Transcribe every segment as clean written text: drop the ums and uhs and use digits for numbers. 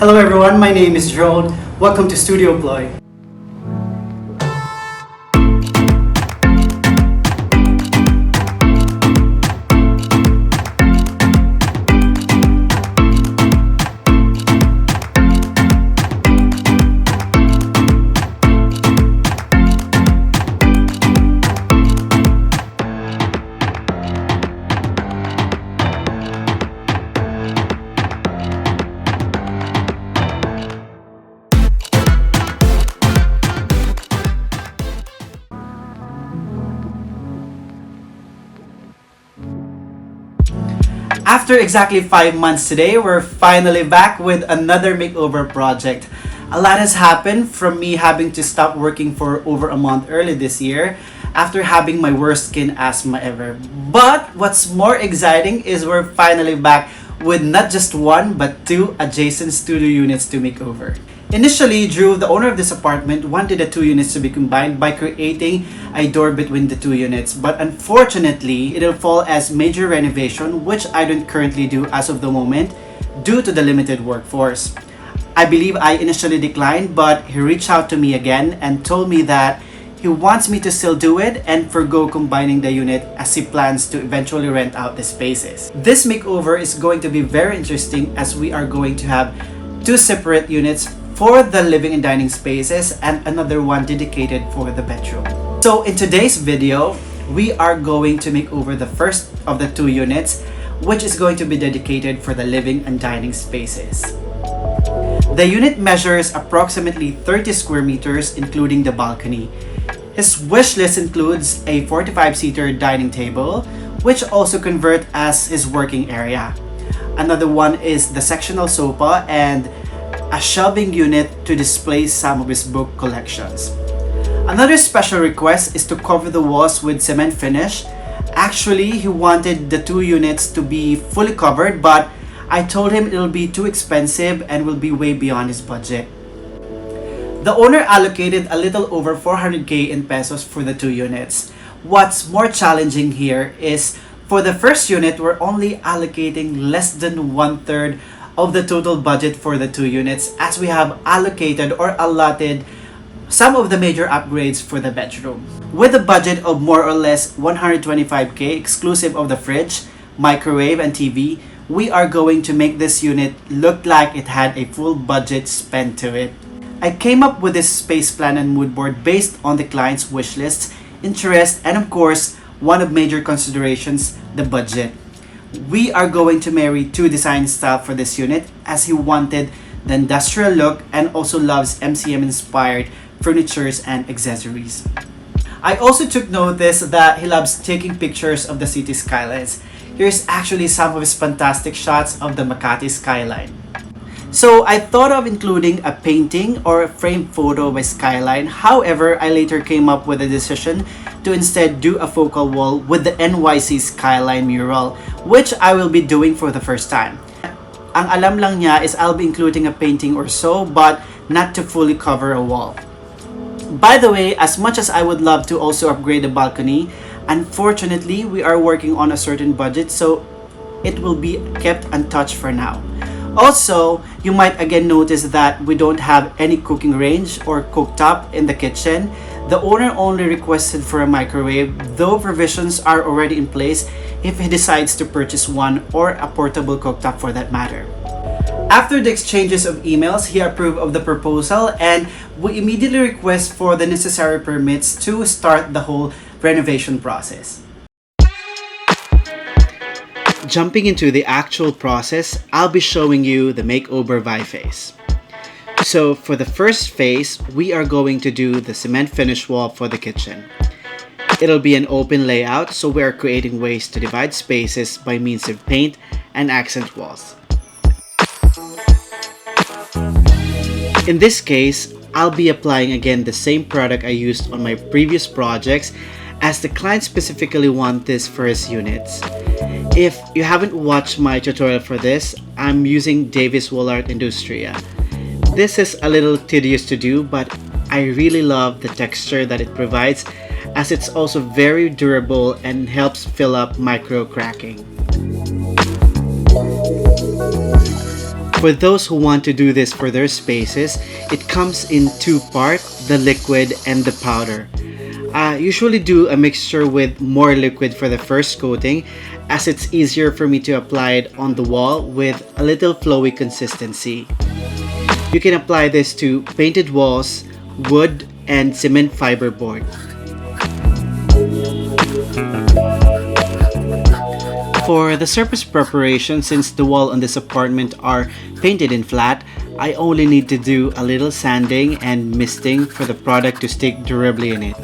Hello everyone, my name is Gerald. Welcome to Studio Ploy. After exactly 5 months today, we're finally back with another makeover project. A lot has happened from me having to stop working for over a month early this year after having my worst skin asthma ever. But what's more exciting is we're finally back with not just one but two adjacent studio units to make over. Initially, Drew, the owner of this apartment, wanted the two units to be combined by creating a door between the two units, but unfortunately, it'll fall as major renovation, which I don't currently do as of the moment due to the limited workforce. I believe I initially declined, but he reached out to me again and told me that he wants me to still do it and forgo combining the unit as he plans to eventually rent out the spaces. This makeover is going to be very interesting as we are going to have two separate units for the living and dining spaces and another one dedicated for the bedroom. So in today's video, we are going to make over the first of the two units, which is going to be dedicated for the living and dining spaces. The unit measures approximately 30 square meters, including the balcony. His wish list includes a 45-seater dining table, which also convert as his working area. Another one is the sectional sofa and a shelving unit to display some of his book collections. Another special request is to cover the walls with cement finish. Actually, he wanted the two units to be fully covered, but I told him it'll be too expensive and will be way beyond his budget. The owner allocated a little over 400k in pesos for the two units. What's more challenging here is for the first unit, we're only allocating less than 1/3 of the total budget for the two units, as we have allocated or allotted some of the major upgrades for the bedroom. With a budget of more or less 125k exclusive of the fridge, microwave, and TV, we are going to make this unit look like it had a full budget spent to it. I came up with this space plan and mood board based on the client's wish lists, interest, and of course, one of major considerations, the budget. We are going to marry two design styles for this unit, as he wanted the industrial look and also loves MCM inspired furnitures and accessories. I also took notice that he loves taking pictures of the city skylines. Here's actually some of his fantastic shots of the Makati skyline. So I thought of including a painting or a framed photo by skyline. However, I later came up with a decision to instead do a focal wall with the NYC skyline mural, which I will be doing for the first time. Ang alam lang niya is I'll be including a painting or so, but not to fully cover a wall. By the way, as much as I would love to also upgrade the balcony, unfortunately, we are working on a certain budget, so it will be kept untouched for now. Also, you might again notice that we don't have any cooking range or cooktop in the kitchen. The owner only requested for a microwave, though provisions are already in place if he decides to purchase one or a portable cooktop for that matter. After the exchanges of emails, he approved of the proposal and we immediately request for the necessary permits to start the whole renovation process. Jumping into the actual process, I'll be showing you the makeover vibe phase. So for the first phase, we are going to do the cement finish wall for the kitchen. It'll be an open layout, so we are creating ways to divide spaces by means of paint and accent walls. In this case, I'll be applying again the same product I used on my previous projects, as the client specifically want this for his units. If you haven't watched my tutorial for this, I'm using Davis Woolart Industria. This is a little tedious to do, but I really love the texture that it provides, as it's also very durable and helps fill up micro cracking. For those who want to do this for their spaces, it comes in two parts, the liquid and the powder. I usually do a mixture with more liquid for the first coating, as it's easier for me to apply it on the wall with a little flowy consistency. You can apply this to painted walls, wood, and cement fiberboard. For the surface preparation, since the wall on this apartment are painted in flat, I only need to do a little sanding and misting for the product to stick durably in it.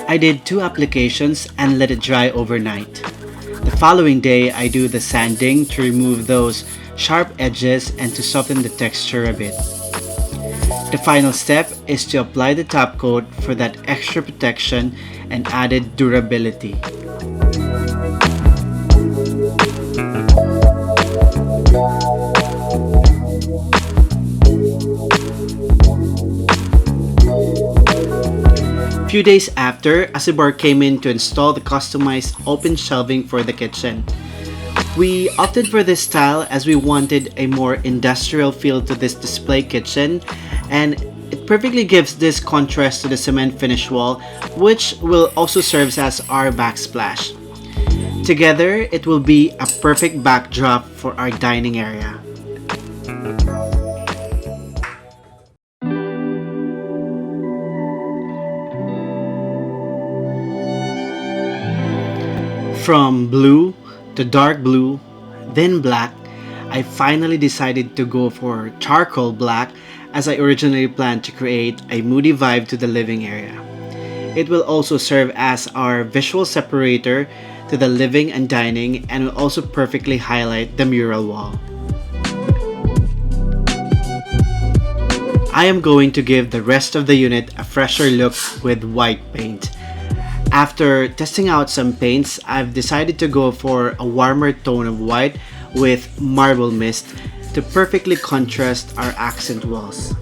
I did 2 applications and let it dry overnight. The following day, I do the sanding to remove those sharp edges and to soften the texture a bit. The final step is to apply the top coat for that extra protection and added durability. A few days after, Asibar came in to install the customized open shelving for the kitchen. We opted for this style as we wanted a more industrial feel to this display kitchen, and it perfectly gives this contrast to the cement finish wall, which will also serve as our backsplash. Together, it will be a perfect backdrop for our dining area. From blue to dark blue, then black, I finally decided to go for charcoal black as I originally planned to create a moody vibe to the living area. It will also serve as our visual separator to the living and dining and will also perfectly highlight the mural wall. I am going to give the rest of the unit a fresher look with white paint. After testing out some paints, I've decided to go for a warmer tone of white with marble mist to perfectly contrast our accent walls.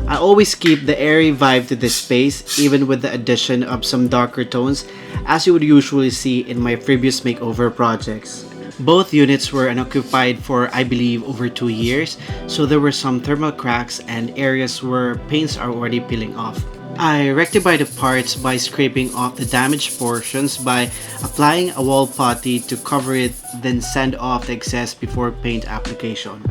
I always keep the airy vibe to this space even with the addition of some darker tones as you would usually see in my previous makeover projects. Both units were unoccupied for I believe over 2 years, so there were some thermal cracks and areas where paints are already peeling off. I rectified the parts by scraping off the damaged portions by applying a wall putty to cover it, then sand off the excess before paint application.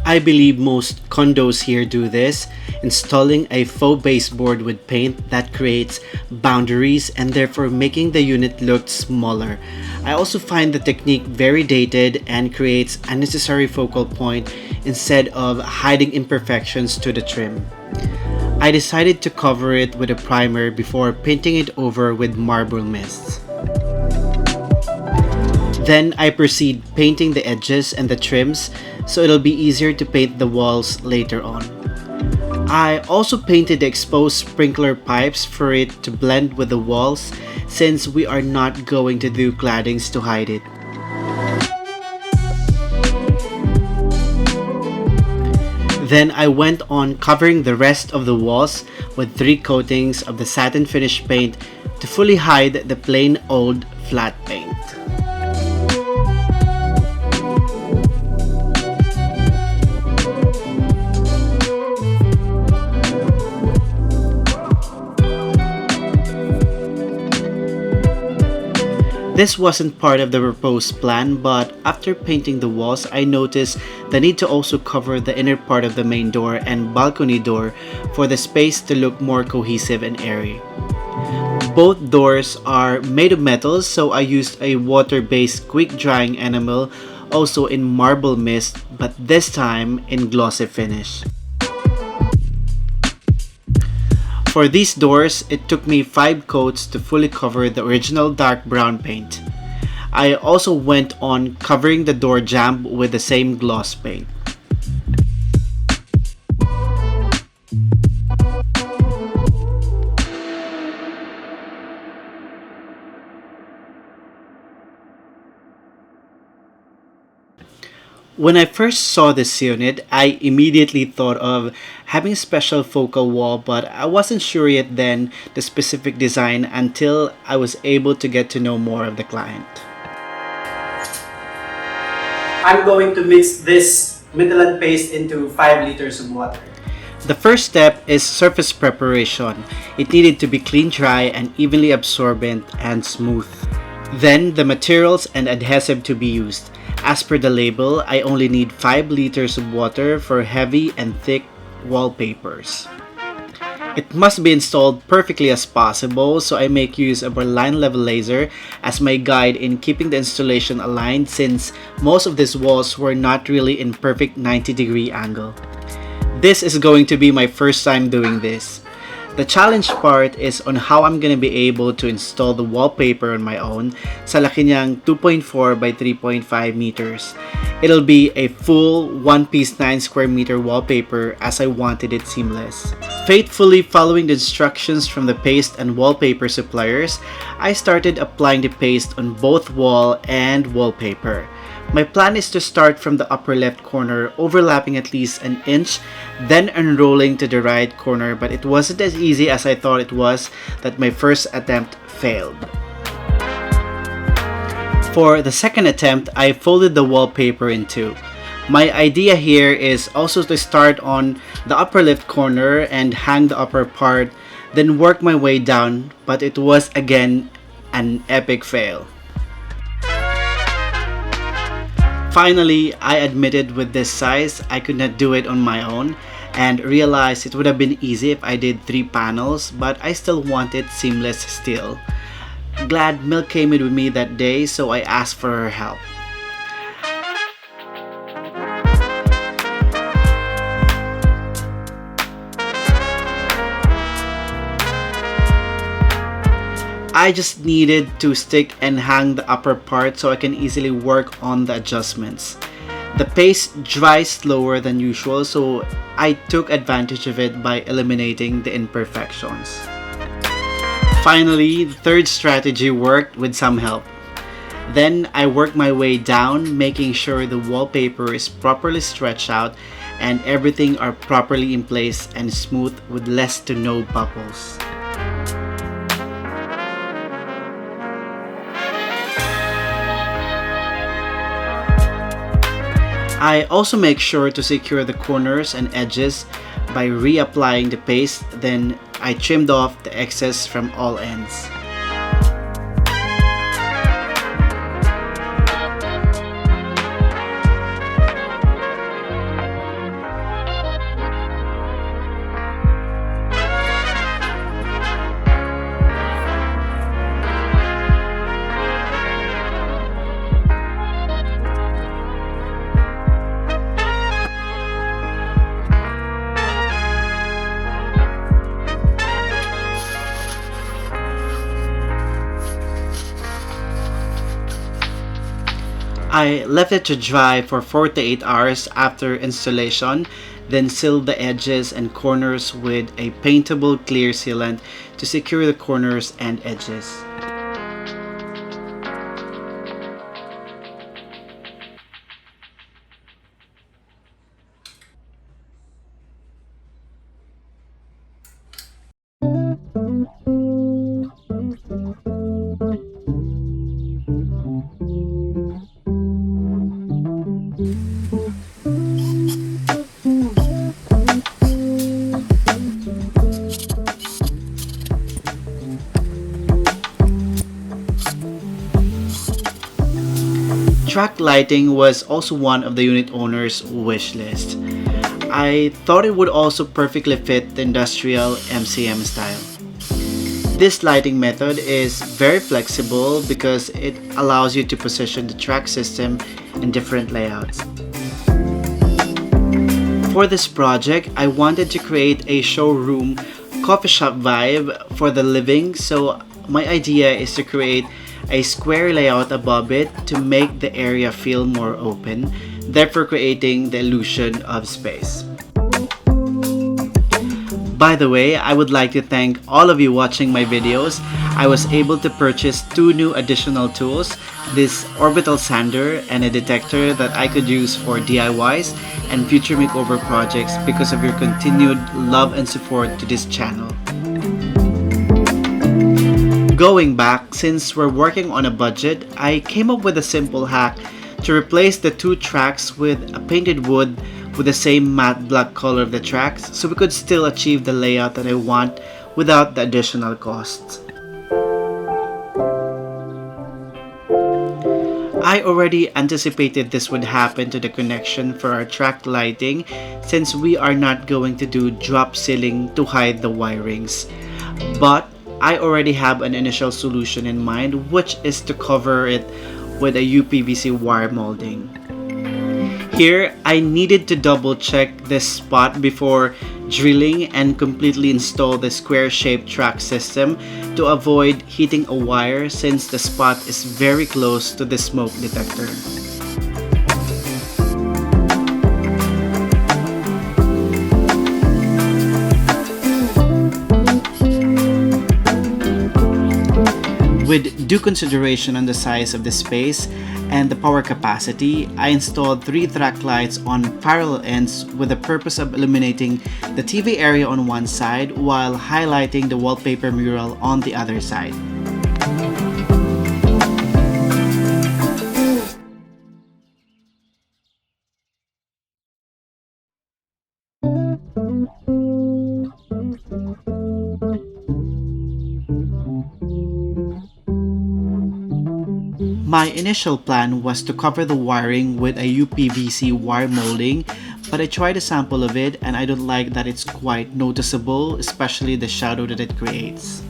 I believe most condos here do this, installing a faux baseboard with paint that creates boundaries and therefore making the unit look smaller. I also find the technique very dated and creates a necessary focal point instead of hiding imperfections to the trim. I decided to cover it with a primer before painting it over with marble mist. Then I proceed painting the edges and the trims so it'll be easier to paint the walls later on. I also painted the exposed sprinkler pipes for it to blend with the walls since we are not going to do claddings to hide it. Then I went on covering the rest of the walls with 3 coatings of the satin finish paint to fully hide the plain old flat paint. This wasn't part of the proposed plan, but after painting the walls, I noticed the need to also cover the inner part of the main door and balcony door for the space to look more cohesive and airy. Both doors are made of metal, so I used a water-based quick drying enamel, also in marble mist, but this time in glossy finish. For these doors, it took me 5 coats to fully cover the original dark brown paint. I also went on covering the door jamb with the same gloss paint. When I first saw this unit, I immediately thought of having a special focal wall, but I wasn't sure yet then the specific design until I was able to get to know more of the client. I'm going to mix this Minimalist paste into 5 liters of water. The first step is surface preparation. It needed to be clean, dry, and evenly absorbent and smooth. Then the materials and adhesive to be used. As per the label, I only need 5 liters of water for heavy and thick wallpapers. It must be installed perfectly as possible, so I make use of a line level laser as my guide in keeping the installation aligned, since most of these walls were not really in perfect 90-degree angle. This is going to be my first time doing this. The challenge part is on how I'm gonna be able to install the wallpaper on my own sa laki niyang 2.4 by 3.5 meters. It'll be a full one-piece 9 square meter wallpaper as I wanted it seamless. Faithfully following the instructions from the paste and wallpaper suppliers, I started applying the paste on both wall and wallpaper. My plan is to start from the upper left corner, overlapping at least an inch, then unrolling to the right corner, but it wasn't as easy as I thought it was that my first attempt failed. For the second attempt, I folded the wallpaper in two. My idea here is also to start on the upper left corner and hang the upper part, then work my way down, but it was again an epic fail. Finally, I admitted with this size, I could not do it on my own and realized it would have been easy if I did 3 panels, but I still want it seamless still. Glad Milk came in with me that day, so I asked for her help. I just needed to stick and hang the upper part so I can easily work on the adjustments. The paste dries slower than usual, so I took advantage of it by eliminating the imperfections. Finally, the third strategy worked with some help. Then I worked my way down, making sure the wallpaper is properly stretched out and everything are properly in place and smooth with less to no bubbles. I also make sure to secure the corners and edges by reapplying the paste, then I trimmed off the excess from all ends. I left it to dry for 4 to 8 hours after installation, then sealed the edges and corners with a paintable clear sealant to secure the corners and edges. Track lighting was also one of the unit owner's wish list. I thought it would also perfectly fit the industrial MCM style. This lighting method is very flexible because it allows you to position the track system in different layouts. For this project, I wanted to create a showroom coffee shop vibe for the living, so my idea is to create a square layout above it to make the area feel more open, therefore creating the illusion of space. By the way, I would like to thank all of you watching my videos. I was able to purchase 2 new additional tools, this orbital sander and a detector that I could use for DIYs and future makeover projects because of your continued love and support to this channel. Going back, since we're working on a budget, I came up with a simple hack to replace the 2 tracks with a painted wood with the same matte black color of the tracks, so we could still achieve the layout that I want without the additional costs. I already anticipated this would happen to the connection for our track lighting, since we are not going to do drop ceiling to hide the wirings. But I already have an initial solution in mind, which is to cover it with a UPVC wire molding. Here, I needed to double check this spot before drilling and completely install the square-shaped track system to avoid heating a wire, since the spot is very close to the smoke detector. With due consideration on the size of the space and the power capacity, I installed 3 track lights on parallel ends with the purpose of illuminating the TV area on one side while highlighting the wallpaper mural on the other side. My initial plan was to cover the wiring with a UPVC wire molding, but I tried a sample of it and I don't like that it's quite noticeable, especially the shadow that it creates.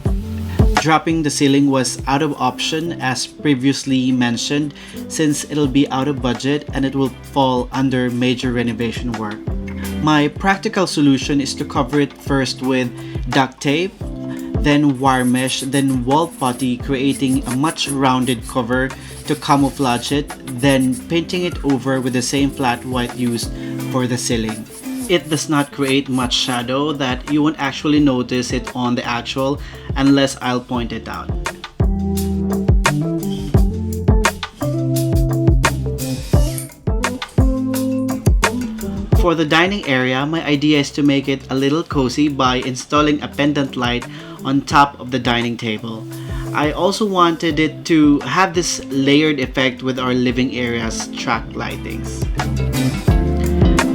Dropping the ceiling was out of option as previously mentioned, since it'll be out of budget and it will fall under major renovation work. My practical solution is to cover it first with duct tape, then wire mesh, then wall putty, creating a much rounded cover to camouflage it, then painting it over with the same flat white used for the ceiling. It does not create much shadow that you won't actually notice it on the actual unless I'll point it out. For the dining area, my idea is to make it a little cozy by installing a pendant light on top of the dining table. I also wanted it to have this layered effect with our living area's track lightings.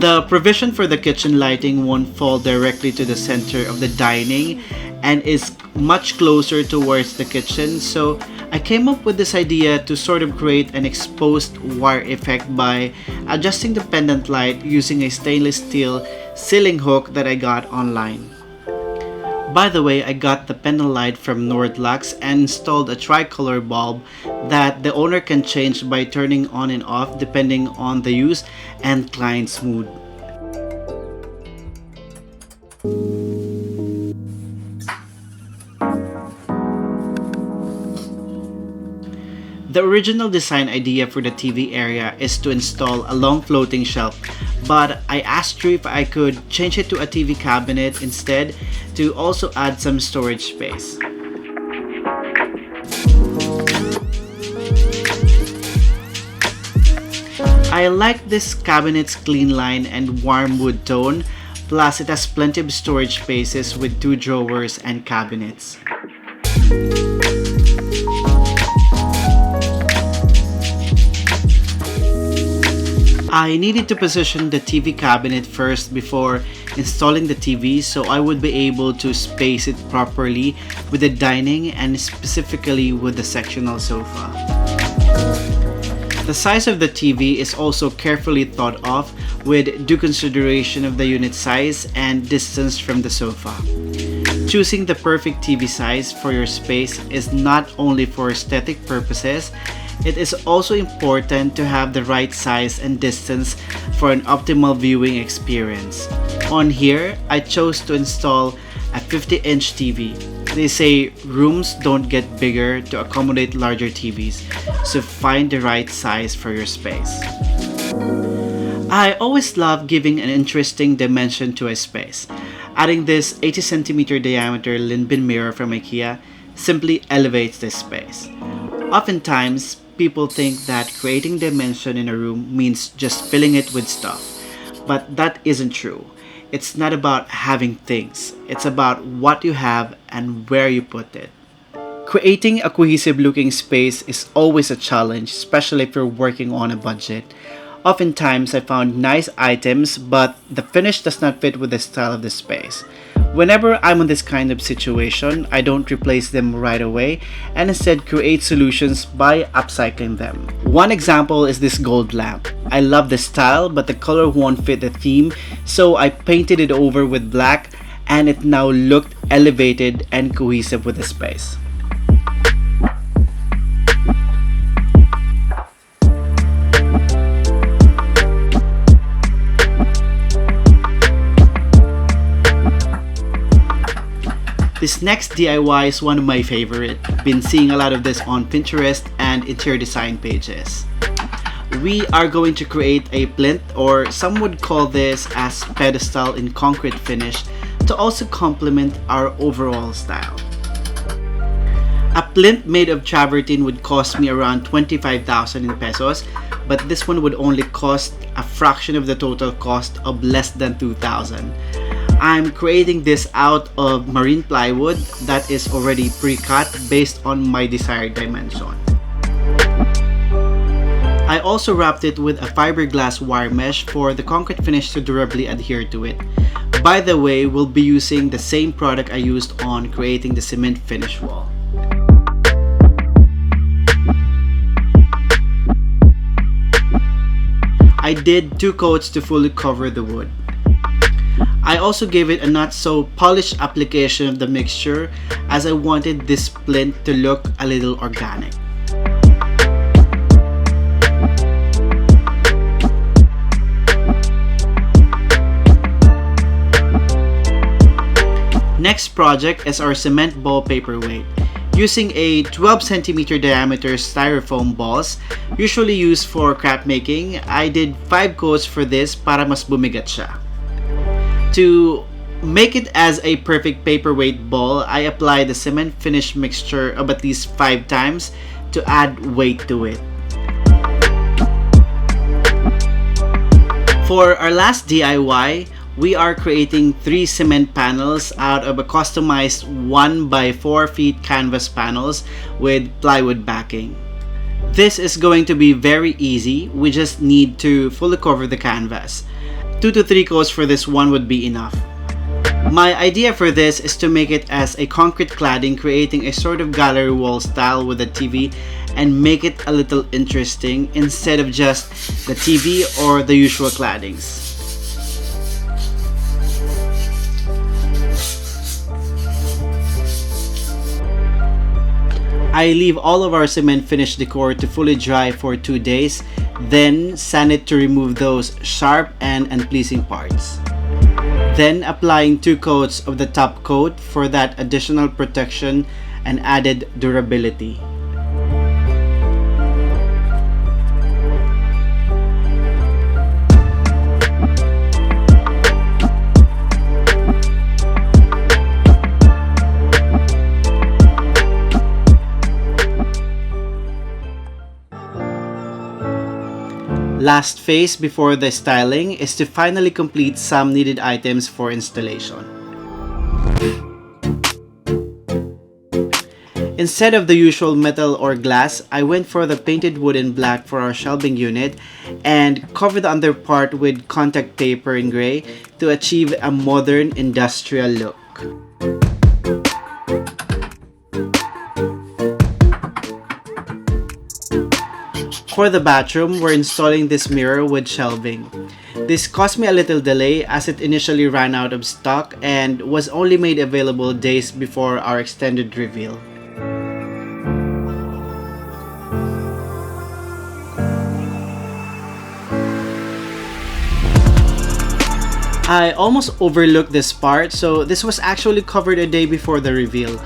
The provision for the kitchen lighting won't fall directly to the center of the dining and is much closer towards the kitchen, so I came up with this idea to sort of create an exposed wire effect by adjusting the pendant light using a stainless steel ceiling hook that I got online. By the way, I got the pendant light from Nordlux and installed a tricolor bulb that the owner can change by turning on and off depending on the use and client's mood. The original design idea for the TV area is to install a long floating shelf, but I asked Drew if I could change it to a TV cabinet instead to also add some storage space. I like this cabinet's clean line and warm wood tone, plus it has plenty of storage spaces with 2 drawers and cabinets. I needed to position the TV cabinet first before installing the TV, so I would be able to space it properly with the dining and specifically with the sectional sofa. The size of the TV is also carefully thought of with due consideration of the unit size and distance from the sofa. Choosing the perfect TV size for your space is not only for aesthetic purposes, it is also important to have the right size and distance for an optimal viewing experience. On here, I chose to install a 50-inch TV. They say rooms don't get bigger to accommodate larger TVs, so find the right size for your space. I always love giving an interesting dimension to a space. Adding this 80 cm diameter Linbin mirror from IKEA simply elevates this space. Oftentimes, people think that creating dimension in a room means just filling it with stuff, but that isn't true. It's not about having things, it's about what you have and where you put it. Creating a cohesive looking space is always a challenge, especially if you're working on a budget. Oftentimes, I found nice items, but the finish does not fit with the style of the space. Whenever I'm in this kind of situation, I don't replace them right away and instead create solutions by upcycling them. One example is this gold lamp. I love the style, but the color won't fit the theme, so I painted it over with black and it now looked elevated and cohesive with the space. This next DIY is one of my favorite. Been seeing a lot of this on Pinterest and interior design pages. We are going to create a plinth, or some would call this as pedestal in concrete finish, to also complement our overall style. A plinth made of travertine would cost me around 25,000 in pesos, but this one would only cost a fraction of the total cost of less than 2,000. I'm creating this out of marine plywood that is already pre-cut based on my desired dimension. I also wrapped it with a fiberglass wire mesh for the concrete finish to durably adhere to it. By the way, we'll be using the same product I used on creating the cement finish wall. I did 2 coats to fully cover the wood. I also gave it a not so polished application of the mixture as I wanted this plinth to look a little organic. Next project is our cement ball paperweight. Using a 12 cm diameter styrofoam balls, usually used for craft making, I did 5 coats for this para mas bumigat siya. To make it as a perfect paperweight ball, I applied the cement finish mixture of at least 5 times to add weight to it. For our last DIY, we are creating 3 cement panels out of a customized 1 by 4 feet canvas panels with plywood backing. This is going to be very easy, we just need to fully cover the canvas. 2 to 3 coats for this one would be enough. My idea for this is to make it as a concrete cladding, creating a sort of gallery wall style with a TV and make it a little interesting instead of just the TV or the usual claddings. I leave all of our cement finish decor to fully dry for 2 days, then sand it to remove those sharp and unpleasing parts. Then applying 2 coats of the top coat for that additional protection and added durability. Last phase before the styling is to finally complete some needed items for installation. Instead of the usual metal or glass, I went for the painted wood in black for our shelving unit and covered the under part with contact paper in gray to achieve a modern industrial look. For the bathroom, we're installing this mirror with shelving. This caused me a little delay as it initially ran out of stock and was only made available days before our extended reveal. I almost overlooked this part, so this was actually covered a day before the reveal.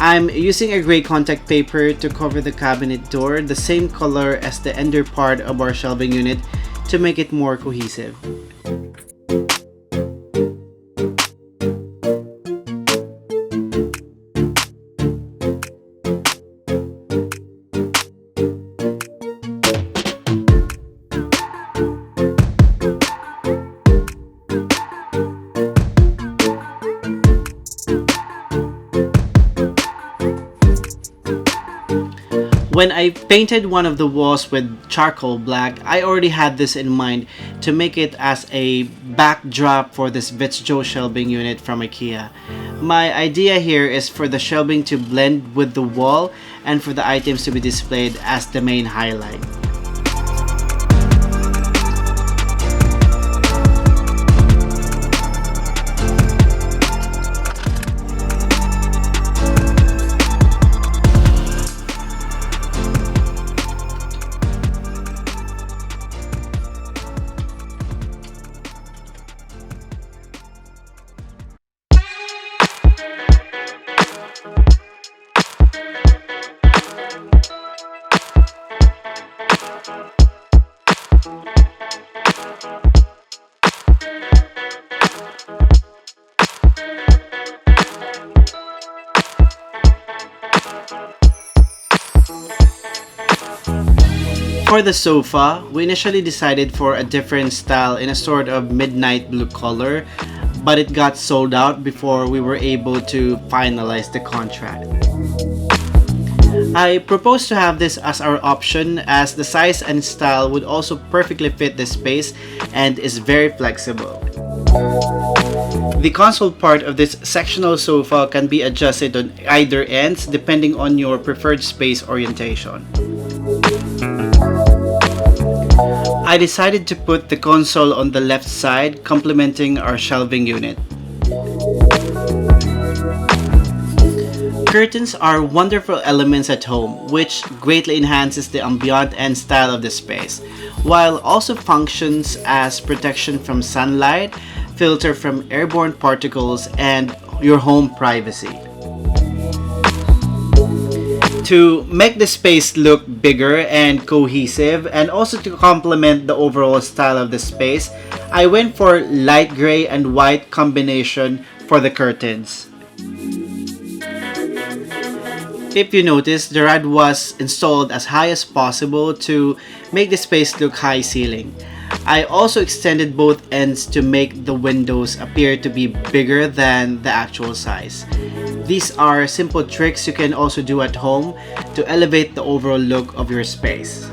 I'm using a gray contact paper to cover the cabinet door, the same color as the ender part of our shelving unit, to make it more cohesive. When I painted one of the walls with charcoal black, I already had this in mind to make it as a backdrop for this Vitsjo shelving unit from IKEA. My idea here is for the shelving to blend with the wall and for the items to be displayed as the main highlight. For the sofa, we initially decided for a different style in a sort of midnight blue color, but it got sold out before we were able to finalize the contract. I proposed to have this as our option as the size and style would also perfectly fit the space and is very flexible. The console part of this sectional sofa can be adjusted on either ends depending on your preferred space orientation. I decided to put the console on the left side, complementing our shelving unit. Curtains are wonderful elements at home, which greatly enhances the ambient and style of the space, while also functions as protection from sunlight, filter from airborne particles, and your home privacy. To make the space look bigger and cohesive, and also to complement the overall style of the space, I went for light gray and white combination for the curtains. If you notice, the rod was installed as high as possible to make the space look high ceiling. I also extended both ends to make the windows appear to be bigger than the actual size. These are simple tricks you can also do at home to elevate the overall look of your space.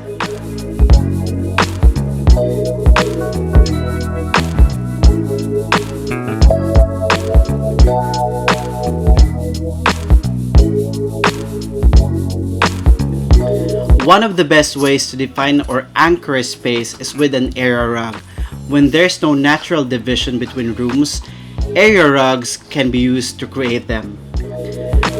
One of the best ways to define or anchor a space is with an area rug. When there's no natural division between rooms, area rugs can be used to create them.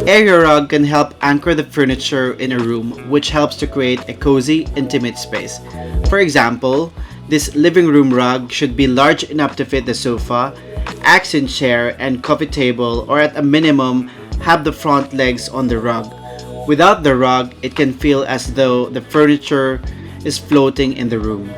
Area rug can help anchor the furniture in a room, which helps to create a cozy, intimate space. For example, this living room rug should be large enough to fit the sofa, accent chair, and coffee table, or at a minimum, have the front legs on the rug. Without the rug, it can feel as though the furniture is floating in the room.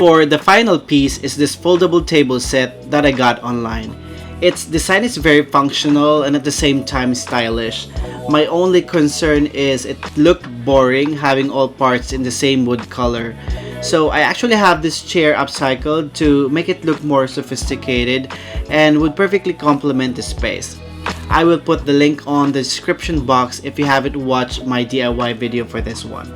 For the final piece is this foldable table set that I got online. Its design is very functional and at the same time stylish. My only concern is it looked boring having all parts in the same wood color. So I actually have this chair upcycled to make it look more sophisticated and would perfectly complement the space. I will put the link on the description box if you haven't watched my DIY video for this one.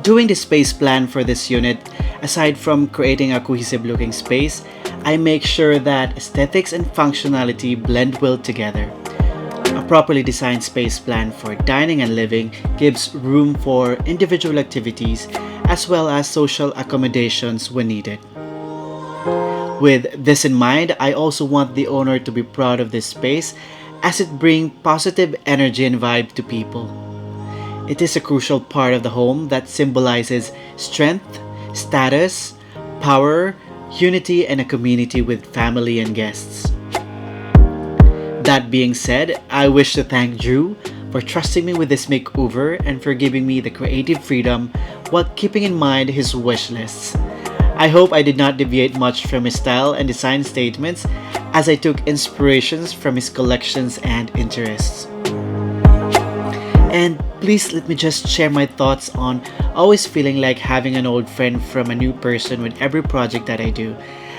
Doing the space plan for this unit, aside from creating a cohesive looking space, I make sure that aesthetics and functionality blend well together. A properly designed space plan for dining and living gives room for individual activities as well as social accommodations when needed. With this in mind, I also want the owner to be proud of this space as it brings positive energy and vibe to people. It is a crucial part of the home that symbolizes strength, status, power, unity, and a community with family and guests. That being said, I wish to thank Drew for trusting me with this makeover and for giving me the creative freedom while keeping in mind his wish lists. I hope I did not deviate much from his style and design statements as I took inspirations from his collections and interests. And please let me just share my thoughts on always feeling like having an old friend from a new person with every project that I do,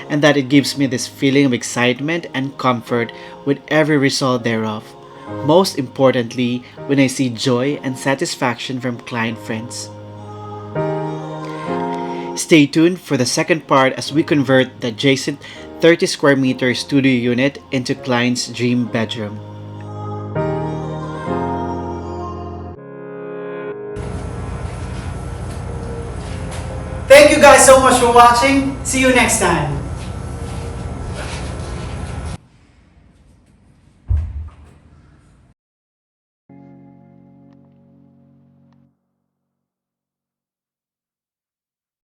and that it gives me this feeling of excitement and comfort with every result thereof. Most importantly, when I see joy and satisfaction from client friends. Stay tuned for the second part as we convert the adjacent 30 square meter studio unit into client's dream bedroom. Thank you guys so much for watching. See you next time.